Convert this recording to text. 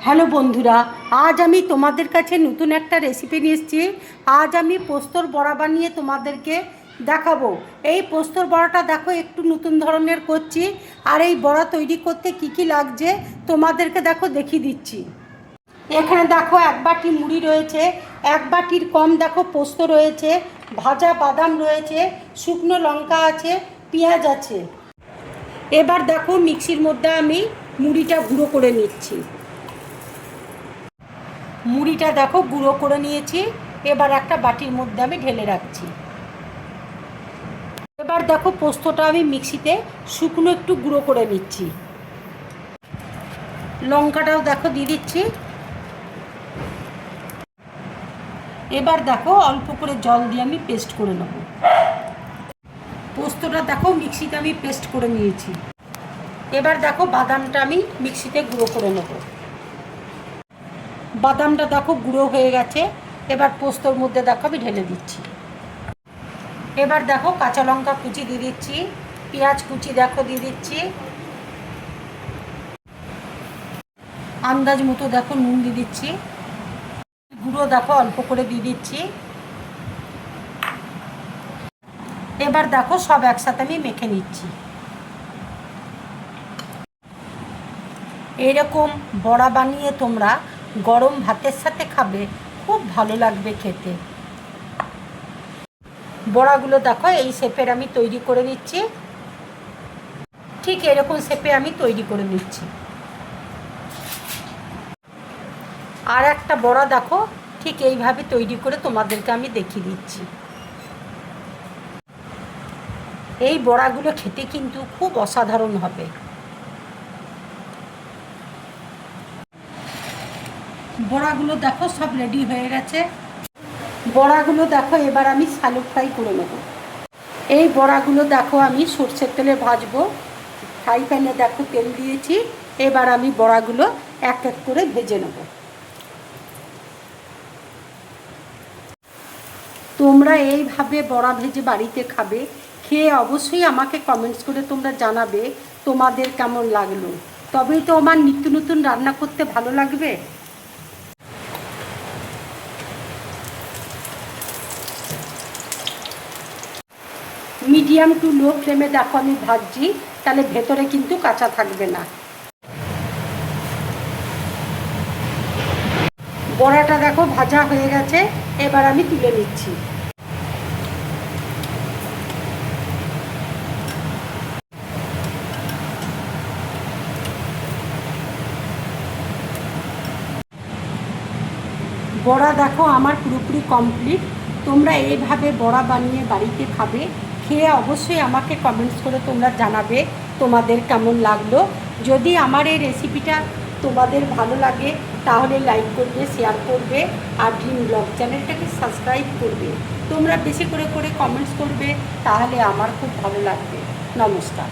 Hello বন্ধুরা, আজ আমি তোমাদের কাছে নতুন একটা রেসিপি নিয়ে এসেছি। আজ আমি পোস্তর বড়া বানিয়ে তোমাদেরকে দেখাবো। এই পোস্তর বড়াটা দেখো একটু নতুন ধরনের করছি। আর এই বড়া তৈরি করতে কি কি লাগছে তোমাদেরকে দেখো দেখিয়ে দিচ্ছি। এখানে দেখো এক বাটি মুড়ি রয়েছে, এক বাটির কম দেখো পোস্ত রয়েছে, ভাজা বাদাম রয়েছে, শুকনো লঙ্কা আছে, পেঁয়াজ আছে। এবার দেখো মিক্সির মধ্যে আমি মুড়িটা গুঁড়ো করে নিচ্ছি। মুড়িটা দেখো গুঁড়ো করে নিয়েছি। এবার একটা বাটির মধ্যে আমি ঢেলে রাখছি। এবার দেখো পোস্তটা আমি মিক্সিতে শুকনো একটু গুঁড়ো করে নিচ্ছি। লঙ্কাটাও দেখো দিয়ে দিচ্ছি। এবার দেখো অল্প করে জল দিয়ে আমি পেস্ট করে নেব। পোস্তটা দেখো মিক্সিতে আমি পেস্ট করে নিয়েছি। এবার দেখো বাদামটা আমি মিক্সিতে গুঁড়ো করে নেব। বাদামটা দেখো গুঁড়ো হয়ে গেছে। এবার পোস্তর মধ্যে দেখো আমি ঢেলে দিচ্ছি। এবার দেখো কাঁচা লঙ্কা কুচি দিয়ে দিচ্ছি, পেঁয়াজ কুচি দেখো দিয়ে দিচ্ছি, আন্দাজ মতো দেখো নুন দিয়ে দিচ্ছি, গুঁড়ো দেখো অল্প করে দিয়ে দিচ্ছি। এবার দেখো সব একসাথে আমি মেখে নিচ্ছি। এইরকম বড়া বানিয়ে তোমরা গরম ভাতের সাথে খাবে, খুব ভালো লাগবে খেতে। বড়াগুলো দেখো এই শেপের আমি তৈরি করে নিচ্ছি। ঠিক এরকম শেপে আমি তৈরি করে নিচ্ছি। আর একটা বড়া দেখো ঠিক এইভাবে তৈরি করে তোমাদেরকে আমি দেখিয়ে দিচ্ছি। এই বড়াগুলো খেতে কিন্তু খুব অসাধারণ হবে। বড়াগুলো দেখো সব রেডি হয়ে গেছে। বড়াগুলো দেখো এবার আমি শ্যালো ফ্রাই করে নেব। এই বড়াগুলো দেখো আমি সরষের তেলে ভাজবো। ফ্রাই প্যানে দেখো তেল দিয়েছি। এবার আমি বড়াগুলো এক এক করে ভেজে নেব। তোমরা এইভাবে বড়া ভেজে বাড়িতে খাবে, খেয়ে অবশ্যই আমাকে কমেন্টস করে তোমরা জানাবে তোমাদের কেমন লাগলো। তবেই তো আমার নিত্য নতুন রান্না করতে ভালো লাগবে। মিডিয়াম টু লো ফ্লেমে দেখো আমি ভাজছি, তাহলে ভেতরে কিন্তু কাঁচা থাকবে না। বড়াটা দেখো ভাজা হয়ে গেছে। এবার আমি তুলে নিচ্ছি। বড়া দেখো আমার পুরোপুরি কমপ্লিট। তোমরা এইভাবে বড়া বানিয়ে বাড়িতে খাবে, খেয়ে অবশ্যই আমাকে কমেন্টস করে তোমরা জানাবে তোমাদের কেমন লাগলো। যদি আমার এই রেসিপিটা তোমাদের ভালো লাগে তাহলে লাইক করবে, শেয়ার করবে, আর ড্রিম ব্লগ চ্যানেলটাকে সাবস্ক্রাইব করবে। তোমরা বেশি করে কমেন্টস করবে, তাহলে আমার খুব ভালো লাগবে। নমস্কার।